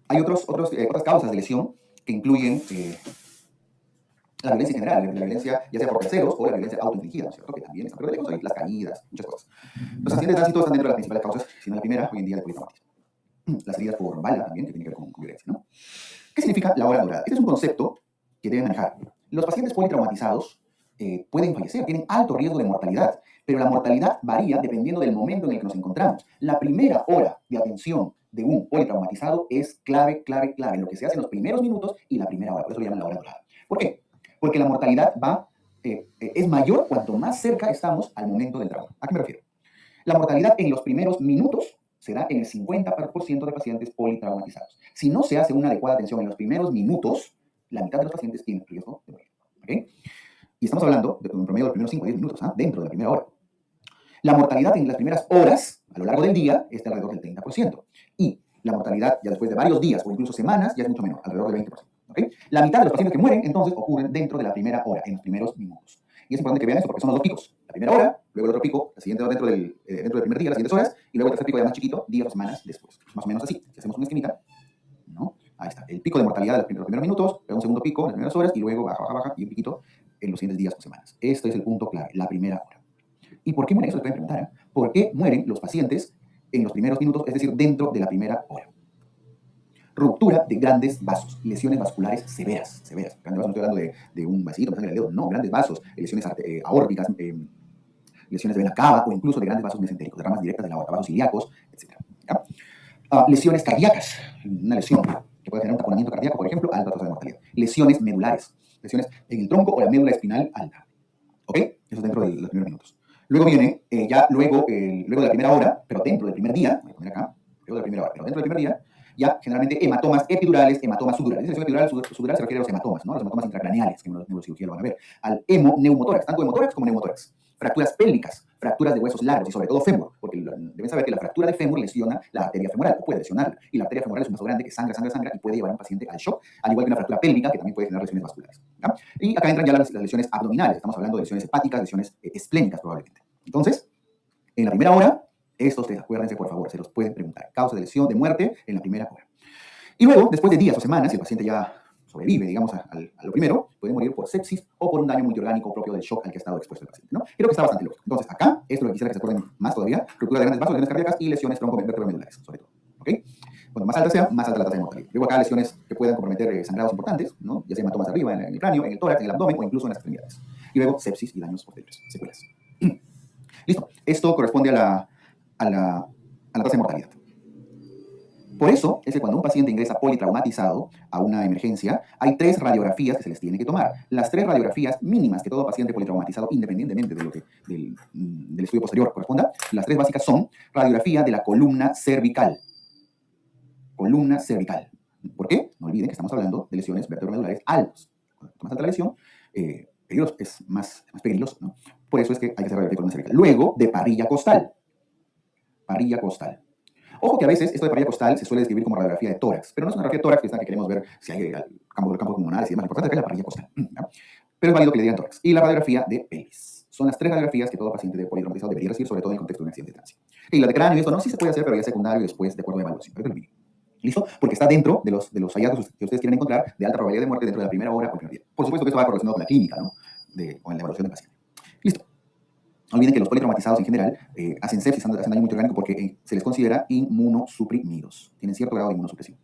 Hay otras causas de lesión que incluyen la violencia en general, la violencia ya sea por terceros o la violencia autoinfligida, ¿no es cierto? Que también está, pero lejos ahí las caídas, muchas cosas. Los accidentes de tránsito están dentro de las principales causas, si no la primera, hoy en día, de politraumatismo. Las heridas por bala también, que tiene que ver con violencia, ¿no? ¿Qué significa la hora dorada? Este es un concepto que deben manejar. Los pacientes politraumatizados pueden fallecer, tienen alto riesgo de mortalidad, pero la mortalidad varía dependiendo del momento en el que nos encontramos. La primera hora de atención de un politraumatizado es clave, clave, clave. Lo que se hace en los primeros minutos y la primera hora. Por eso lo llaman la hora dorada. ¿Por qué? Porque la mortalidad es mayor cuanto más cerca estamos al momento del trauma. ¿A qué me refiero? La mortalidad en los primeros minutos se da en el 50% de pacientes politraumatizados. Si no se hace una adecuada atención en los primeros minutos, la mitad de los pacientes tienen riesgo de morir. ¿Okay? Y estamos hablando de un promedio de los primeros 5 o 10 minutos, dentro de la primera hora. La mortalidad en las primeras horas, a lo largo del día, está alrededor del 30%. Y la mortalidad ya después de varios días o incluso semanas ya es mucho menor, alrededor del 20%. ¿Okay? La mitad de los pacientes que mueren, entonces, ocurren dentro de la primera hora, en los primeros minutos. Y es importante que vean esto porque son los dos picos. La primera hora, luego el otro pico, la siguiente hora dentro del primer día, las siguientes horas, y luego el tercer pico ya más chiquito, días o semanas después. Más o menos así. Si hacemos una esquemita, ¿no? Ahí está. El pico de mortalidad de los primeros minutos, luego un segundo pico en las primeras horas, y luego baja, baja, baja, y un piquito en los siguientes días o semanas. Este es el punto clave, la primera hora. ¿Y por qué mueren? Eso se pueden preguntar, ¿eh? ¿Por qué mueren los pacientes en los primeros minutos, es decir, dentro de la primera hora? Ruptura de grandes vasos, lesiones vasculares severas, severas. Grandes vasos, no estoy hablando de un vasito, de sangre del dedo, no, grandes vasos, lesiones aórticas, lesiones de vena cava o incluso de grandes vasos mesentéricos, de ramas directas de la aorta, vasos ilíacos, etc. Lesiones cardíacas, una lesión que puede generar un taponamiento cardíaco, por ejemplo, alta tasa de mortalidad. Lesiones medulares, lesiones en el tronco o la médula espinal alta. ¿Ok? Eso es dentro de los primeros minutos. Luego viene, luego de la primera hora, pero dentro del primer día, voy a poner acá, luego de la primera hora, pero dentro del primer día, ya generalmente hematomas epidurales, hematomas sudurales. Esa lesión epidural, sudural se refiere a los hematomas, ¿no? Los hematomas intracraneales, que en la neurocirugía lo van a ver. Al hemoneumotórax, tanto hemotórax como neumotórax. Fracturas pélvicas, fracturas de huesos largos y sobre todo fémur, porque deben saber que la fractura de fémur lesiona la arteria femoral, o puede lesionarla. Y la arteria femoral es un vaso grande que sangra, sangra, sangra y puede llevar a un paciente al shock, al igual que una fractura pélvica que también puede generar lesiones vasculares. ¿Ya? Y acá entran ya las lesiones abdominales, estamos hablando de lesiones hepáticas, lesiones esplénicas probablemente. Entonces, en la primera hora, estos tres, acuérdense por favor, se los pueden preguntar. Causa de lesión, de muerte en la primera hora. Y luego, después de días o semanas, si el paciente ya sobrevive, digamos, a lo primero, puede morir por sepsis o por un daño multiorgánico propio del shock al que ha estado expuesto el paciente, ¿no? Creo que está bastante lógico. Entonces, acá, esto es lo que quisiera que se acuerden más todavía, ruptura de grandes vasos, lesiones cardíacas y lesiones troncovertebromedulares, sobre todo, ¿ok? Cuanto más alta sea, más alta la tasa de mortalidad. Luego acá lesiones que puedan comprometer sangrados importantes, ¿no? Ya sea hematomas arriba, en el cráneo, en el tórax, en el abdomen o incluso en las extremidades. Y luego sepsis y daños posteriores, secuelas. Listo. Esto corresponde a la tasa de mortalidad. Por eso es que cuando un paciente ingresa politraumatizado a una emergencia, hay 3 radiografías que se les tiene que tomar. Las 3 radiografías mínimas que todo paciente politraumatizado, independientemente de del estudio posterior corresponda, las 3 básicas son radiografía de la columna cervical. Columna cervical. ¿Por qué? No olviden que estamos hablando de lesiones vertebromedulares altas. Cuanto más alta la lesión, es más peligroso, ¿no? Por eso es que hay que hacer radiografía de columna cervical. Luego, de parrilla costal. Parrilla costal. Ojo que a veces esto de parrilla costal se suele describir como radiografía de tórax, pero no es una radiografía de tórax, que es la que queremos ver si hay campos pulmonares y demás. Lo importante es la parrilla costal. ¿No? Pero es válido que le digan tórax. Y la radiografía de pelvis. Son las 3 radiografías que todo paciente de politraumatizado debería recibir, sobre todo en el contexto de un accidente de tránsito. Y la de cráneo y esto no, sí se puede hacer, pero ya secundario después, de acuerdo a la evaluación. ¿Listo? Porque está dentro de los hallazgos que ustedes quieren encontrar de alta probabilidad de muerte dentro de la primera hora o primer día. Por supuesto que esto va correlacionado con la clínica, ¿no? Con la evaluación del paciente. Listo. No olviden que los politraumatizados en general hacen sepsis, hacen daño multiorgánico porque se les considera inmunosuprimidos. Tienen cierto grado de inmunosupresión.